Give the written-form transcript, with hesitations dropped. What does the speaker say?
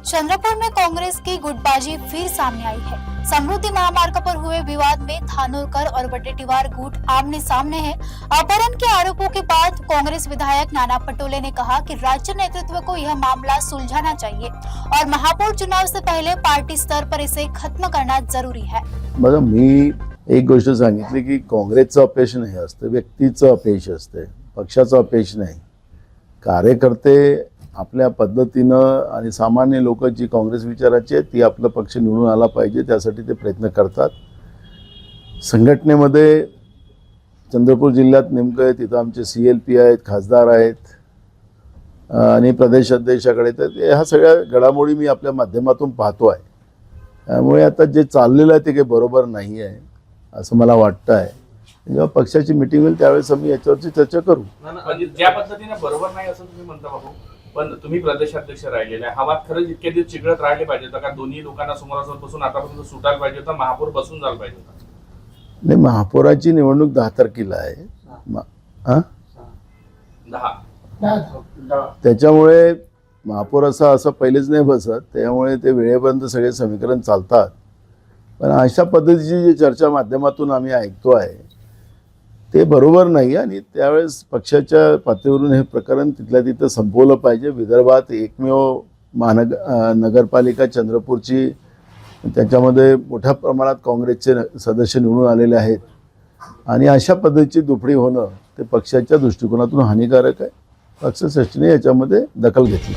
चंद्रपुर में कांग्रेस की गुटबाजी फिर सामने आई है। समृद्धि महामार्ग पर हुए विवाद में धानोरकर और वडेट्टीवार गुट आमने सामने हैं। अपहरण के आरोपों के बाद कांग्रेस विधायक नाना पटोले ने कहा कि राज्य नेतृत्व को यह मामला सुलझाना चाहिए और महापौर चुनाव से पहले पार्टी स्तर पर इसे खत्म करना जरूरी है। मी एक गोष्ट सांगितली की काँग्रेसचं अपयश नाही असतं, व्यक्तीचं अपयश असते, पक्षाचं अपयश नाही। कार्यकर्ते आपल्या पद्धतीनं आणि सामान्य लोक जी काँग्रेस विचाराची आहेत ती आपला पक्ष निवडून आला पाहिजे त्यासाठी ते प्रयत्न करतात। संघटनेमध्ये चंद्रपूर जिल्ह्यात नेमकं तिथं आमचे CLP आहेत, खासदार आहेत आणि प्रदेश अध्यक्षाकडे तर ह्या सगळ्या घडामोडी मी आपल्या माध्यमातून पाहतो आहे। त्यामुळे आता जे चाललेलं आहे ते काही बरोबर नाही आहे असं मला वाटतं आहे। जेव्हा पक्षाची मीटिंग होईल त्यावेळेस आम्ही याच्यावरची चर्चा करू। ज्या पद्धतीने बरोबर नाही असं तुम्ही म्हणता बाबू, पण तुम्ही प्रदेशाध्यक्ष राहिलेले आहे, हा वाद खरंच इतके दिवस चिघळत राहिले पाहिजे का? दोन्ही लोकांना समोरासमोर बसून आतापर्यंत सुटायला पाहिजे होता, महापौर बसून जायला पाहिजे होता? नाही, महापौराची निवडणूक 10 तारखेला आहे। 10 त्याच्यामुळे महापौर असं पहिलेच नाही बसत, त्यामुळे ते वेळेपर्यंत सगळे समीकरण चालतात। पण अशा पद्धतीची जी चर्चा माध्यमातून आम्ही ऐकतो आहे ते बरोबर नाही आणि त्यावेळेस पक्षाच्या पातळीवरून हे प्रकरण तिथल्या तिथं संपवलं पाहिजे। विदर्भात एकमेव नगरपालिका चंद्रपूरची, त्याच्यामध्ये मोठ्या प्रमाणात काँग्रेसचे सदस्य निवडून आलेले आहेत आणि अशा पद्धतीची दुफडी होणं ते पक्षाच्या दृष्टिकोनातून हानिकारक आहे। पक्षश्रेष्ठीने याच्यामध्ये दखल घेतली।